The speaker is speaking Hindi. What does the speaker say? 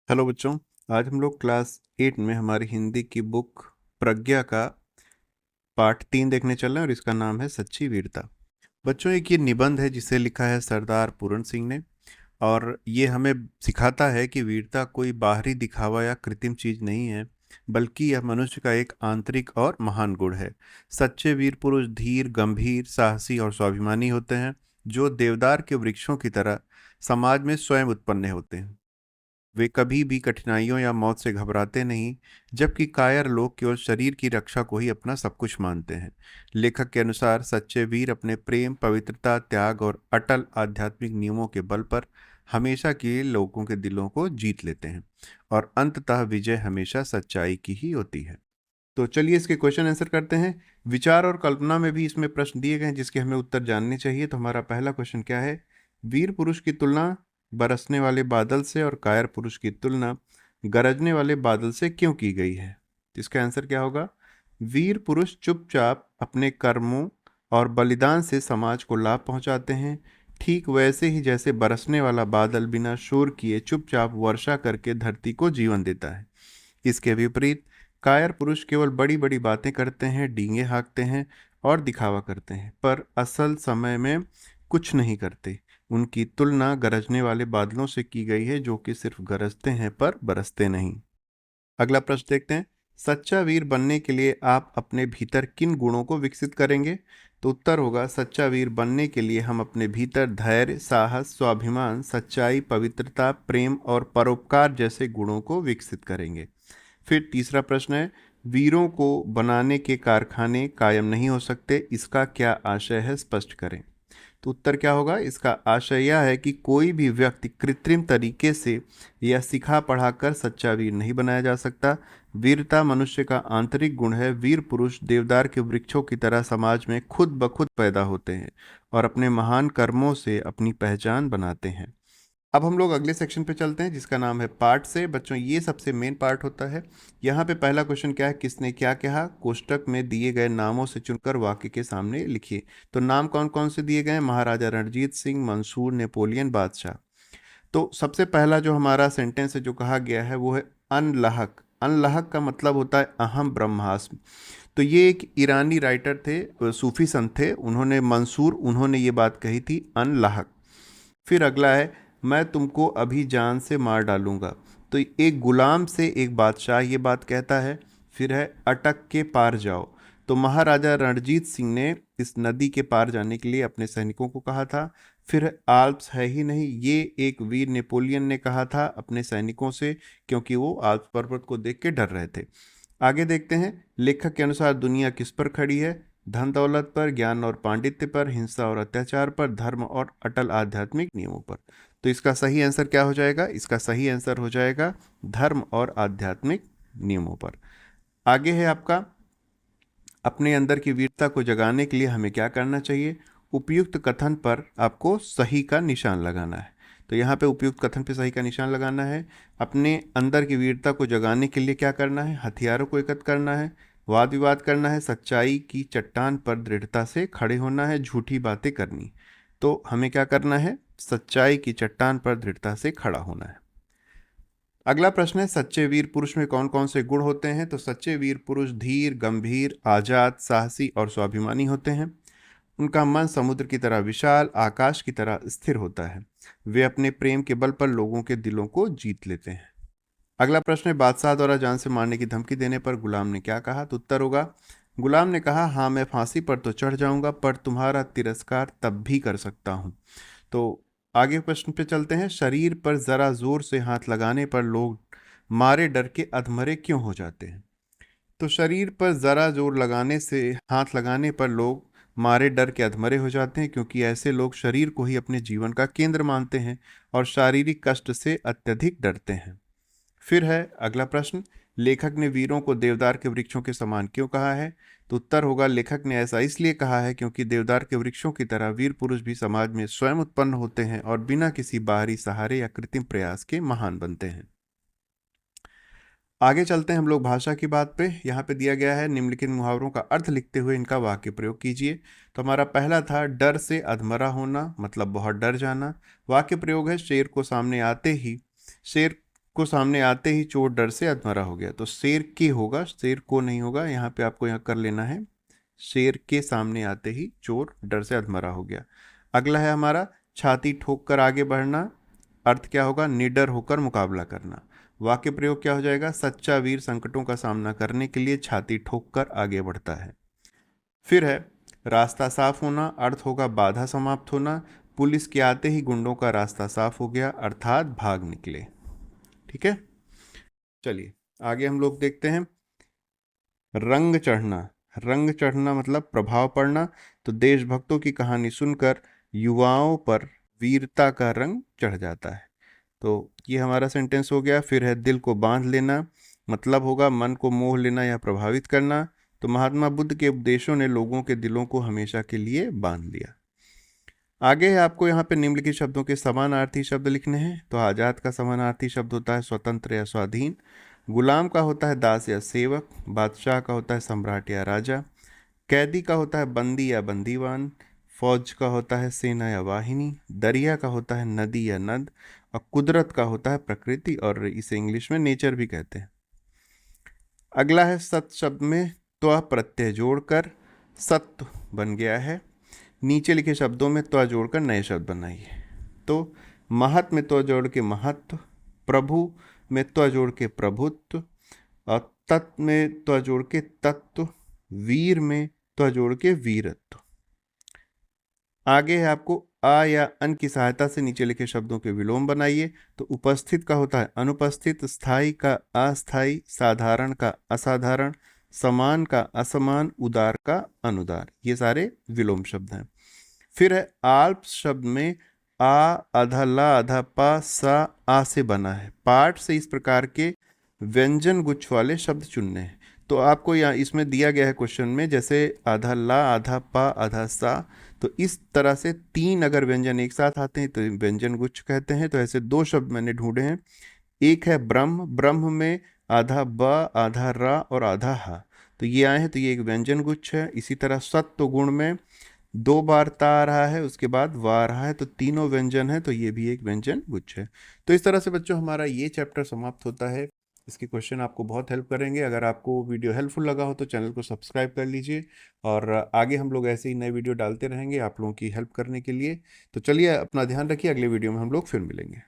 हेलो बच्चों। आज हम लोग क्लास 8 में हमारी हिंदी की बुक प्रज्ञा का पार्ट 3 देखने चल रहे हैं और इसका नाम है सच्ची वीरता। बच्चों, एक ये निबंध है जिसे लिखा है सरदार पूरन सिंह ने। और ये हमें सिखाता है कि वीरता कोई बाहरी दिखावा या कृत्रिम चीज नहीं है, बल्कि यह मनुष्य का एक आंतरिक और महान गुण है। सच्चे वीर पुरुष धीर, गंभीर, साहसी और स्वाभिमानी होते हैं, जो देवदार के वृक्षों की तरह समाज में स्वयं उत्पन्न होते हैं। वे कभी भी कठिनाइयों या मौत से घबराते नहीं, जबकि कायर लोग केवल शरीर की रक्षा को ही अपना सब कुछ मानते हैं। लेखक के अनुसार सच्चे वीर अपने प्रेम, पवित्रता, त्याग और अटल आध्यात्मिक नियमों के बल पर हमेशा के लिए लोगों के दिलों को जीत लेते हैं, और अंततः विजय हमेशा सच्चाई की ही होती है। तो चलिए इसके क्वेश्चन आंसर करते हैं। विचार और कल्पना में भी इसमें प्रश्न दिए गए हैं जिसके हमें उत्तर जानने चाहिए। तो हमारा पहला क्वेश्चन क्या है? वीर पुरुष की तुलना बरसने वाले बादल से और कायर पुरुष की तुलना गरजने वाले बादल से क्यों की गई है? तो इसका आंसर क्या होगा? वीर पुरुष चुपचाप अपने कर्मों और बलिदान से समाज को लाभ पहुंचाते हैं, ठीक वैसे ही जैसे बरसने वाला बादल बिना शोर किए चुपचाप वर्षा करके धरती को जीवन देता है। इसके विपरीत कायर पुरुष केवल बड़ी बड़ी बातें करते हैं, डींगे हाँकते हैं और दिखावा करते हैं, पर असल समय में कुछ नहीं करते। उनकी तुलना गरजने वाले बादलों से की गई है, जो कि सिर्फ गरजते हैं पर बरसते नहीं। अगला प्रश्न देखते हैं। सच्चा वीर बनने के लिए आप अपने भीतर किन गुणों को विकसित करेंगे? तो उत्तर होगा, सच्चा वीर बनने के लिए हम अपने भीतर धैर्य, साहस, स्वाभिमान, सच्चाई, पवित्रता, प्रेम और परोपकार जैसे गुणों को विकसित करेंगे। फिर तीसरा प्रश्न है, वीरों को बनाने के कारखाने कायम नहीं हो सकते, इसका क्या आशय है, स्पष्ट करें। तो उत्तर क्या होगा? इसका आशय यह है कि कोई भी व्यक्ति कृत्रिम तरीके से या सिखा पढ़ाकर सच्चा वीर नहीं बनाया जा सकता। वीरता मनुष्य का आंतरिक गुण है। वीर पुरुष देवदार के वृक्षों की तरह समाज में खुद ब खुद पैदा होते हैं और अपने महान कर्मों से अपनी पहचान बनाते हैं। अब हम लोग अगले सेक्शन पे चलते हैं जिसका नाम है पार्ट से। बच्चों, ये सबसे मेन पार्ट होता है। यहाँ पे पहला क्वेश्चन क्या है? किसने क्या कहा? कोष्टक में दिए गए नामों से चुनकर वाक्य के सामने लिखिए। तो नाम कौन कौन से दिए गए हैं? महाराजा रणजीत सिंह, मंसूर, नेपोलियन, बादशाह। तो सबसे पहला जो हमारा सेंटेंस है जो कहा गया है वो है अनलहक। अनलहक का मतलब होता है अहम ब्रह्मास्मि। तो ये एक ईरानी राइटर थे, सूफी संत थे, उन्होंने मंसूर, उन्होंने ये बात कही थी, अनलहक। फिर अगला है, मैं तुमको अभी जान से मार डालूंगा। तो एक गुलाम से एक बादशाह ये बात कहता है। फिर है अटक के पार जाओ। तो महाराजा रणजीत सिंह ने इस नदी के पार जाने के लिए अपने सैनिकों को कहा था। फिर आल्प्स है ही नहीं, ये एक वीर नेपोलियन ने कहा था अपने सैनिकों से, क्योंकि वो आल्प्स पर्वत को देख के डर रहे थे। आगे देखते हैं। लेखक के अनुसार दुनिया किस पर खड़ी है? धन दौलत पर, ज्ञान और पांडित्य पर, हिंसा और अत्याचार पर, धर्म और अटल आध्यात्मिक नियमों पर। तो इसका सही आंसर क्या हो जाएगा? इसका सही आंसर हो जाएगा धर्म और आध्यात्मिक नियमों पर। आगे है आपका, अपने अंदर की वीरता को जगाने के लिए हमें क्या करना चाहिए? उपयुक्त कथन पर आपको सही का निशान लगाना है। तो यहाँ पे उपयुक्त कथन पे सही का निशान लगाना है। अपने अंदर की वीरता को जगाने के लिए क्या करना है? हथियारों को एकत्र करना है, वाद विवाद करना है, सच्चाई की चट्टान पर दृढ़ता से खड़े होना है, झूठी बातें करनी। तो हमें क्या करना है? सच्चाई की चट्टान पर दृढ़ता से खड़ा होना है। अगला प्रश्न है, सच्चे वीर पुरुष में कौन कौन से गुण होते हैं? तो सच्चे वीर पुरुष धीर, गंभीर, आजाद, साहसी और स्वाभिमानी होते हैं। उनका मन समुद्र की तरह विशाल, आकाश की तरह स्थिर होता है। वे अपने प्रेम के बल पर लोगों के दिलों को जीत लेते हैं। अगला प्रश्न है, बादशाह द्वारा जान से मारने की धमकी देने पर गुलाम ने क्या कहा? तो उत्तर होगा, गुलाम ने कहा, हाँ मैं फांसी पर तो चढ़ जाऊंगा, पर तुम्हारा तिरस्कार तब भी कर सकता हूं। तो आगे प्रश्न पे चलते हैं। शरीर पर जरा जोर से हाथ लगाने पर लोग मारे डर के अधमरे क्यों हो जाते हैं? तो शरीर पर जरा जोर लगाने से, हाथ लगाने पर लोग मारे डर के अधमरे हो जाते हैं, क्योंकि ऐसे लोग शरीर को ही अपने जीवन का केंद्र मानते हैं और शारीरिक कष्ट से अत्यधिक डरते हैं। फिर है अगला प्रश्न, लेखक ने वीरों को देवदार के वृक्षों के समान क्यों कहा है? तो उत्तर होगा, लेखक ने ऐसा इसलिए कहा है क्योंकि देवदार के वृक्षों की तरह वीर पुरुष भी समाज में स्वयं उत्पन्न होते हैं और बिना किसी बाहरी सहारे या कृत्रिम प्रयास के महान बनते हैं। आगे चलते हैं हम लोग भाषा की बात पे। यहाँ पे दिया गया है, निम्नलिखित मुहावरों का अर्थ लिखते हुए इनका वाक्य प्रयोग कीजिए। तो हमारा पहला था, डर से अधमरा होना, मतलब बहुत डर जाना। वाक्य प्रयोग है, शेर को सामने आते ही शेर को सामने आते ही चोर डर से अधमरा हो गया। तो शेर के होगा, शेर को नहीं होगा। यहाँ पे आपको यहाँ कर लेना है, शेर के सामने आते ही चोर डर से अधमरा हो गया। अगला है हमारा छाती ठोक कर आगे बढ़ना। अर्थ क्या होगा? निडर होकर मुकाबला करना। वाक्य प्रयोग क्या हो जाएगा? सच्चा वीर संकटों का सामना करने के लिए छाती ठोक कर आगे बढ़ता है। फिर है रास्ता साफ होना। अर्थ होगा बाधा समाप्त होना। पुलिस के आते ही गुंडों का रास्ता साफ हो गया, अर्थात भाग निकले। ठीक है, चलिए आगे हम लोग देखते हैं। रंग चढ़ना। रंग चढ़ना मतलब प्रभाव पड़ना। तो देशभक्तों की कहानी सुनकर युवाओं पर वीरता का रंग चढ़ जाता है। तो ये हमारा सेंटेंस हो गया। फिर है दिल को बांध लेना। मतलब होगा मन को मोह लेना या प्रभावित करना। तो महात्मा बुद्ध के उपदेशों ने लोगों के दिलों को हमेशा के लिए बांध लिया। आगे है आपको यहाँ पे निम्नलिखित शब्दों के समानार्थी शब्द लिखने हैं। तो आजाद का समानार्थी शब्द होता है स्वतंत्र या स्वाधीन। गुलाम का होता है दास या सेवक। बादशाह का होता है सम्राट या राजा। कैदी का होता है बंदी या बंदीवान। फौज का होता है सेना या वाहिनी। दरिया का होता है नदी या नद। और कुदरत का होता है प्रकृति, और इसे इंग्लिश में नेचर भी कहते हैं। अगला है सत शब्द में त्व प्रत्यय जोड़कर सत्य बन गया है। नीचे लिखे शब्दों में त्व जोड़कर नए शब्द बनाइए। तो महत में त्व जोड़ के महत्व, प्रभु में त्व जोड़ के प्रभुत्व, और तत्व में त्व जोड़ के तत्व, वीर में त्व जोड़ के वीरत्व। आगे है आपको आ या अन की सहायता से नीचे लिखे शब्दों के विलोम बनाइए। तो उपस्थित का होता है अनुपस्थित, स्थायी का अस्थायी, साधारण का असाधारण, समान का असमान, उदार का अनुदार। ये सारे विलोम शब्द हैं। फिर है आल्प शब्द में आ, आधा ला, आधा पा, सा, आ से बना है। पाठ से इस प्रकार के व्यंजन गुच्छ वाले शब्द चुनने हैं। तो आपको यहाँ इसमें दिया गया है क्वेश्चन में, जैसे आधा ला, आधा पा, आधा सा, तो इस तरह से 3 अगर व्यंजन एक साथ आते हैं तो व्यंजन गुच्छ कहते हैं। तो ऐसे 2 शब्द मैंने ढूंढे हैं। एक है ब्रह्म, ब्रह्म में आधा ब, आधा रा और आधा हा, तो ये आए हैं, तो ये एक व्यंजन गुच्छ है। इसी तरह सत्व गुण में 2 बार ता आ रहा है, उसके बाद वा आ रहा है, तो तीनों व्यंजन है, तो ये भी एक व्यंजन गुच्छ है। तो इस तरह से बच्चों हमारा ये चैप्टर समाप्त होता है। इसके क्वेश्चन आपको बहुत हेल्प करेंगे। अगर आपको वीडियो हेल्पफुल लगा हो तो चैनल को सब्सक्राइब कर लीजिए, और आगे हम लोग ऐसे ही नए वीडियो डालते रहेंगे आप लोगों की हेल्प करने के लिए। तो चलिए अपना ध्यान रखिए, अगले वीडियो में हम लोग फिर मिलेंगे।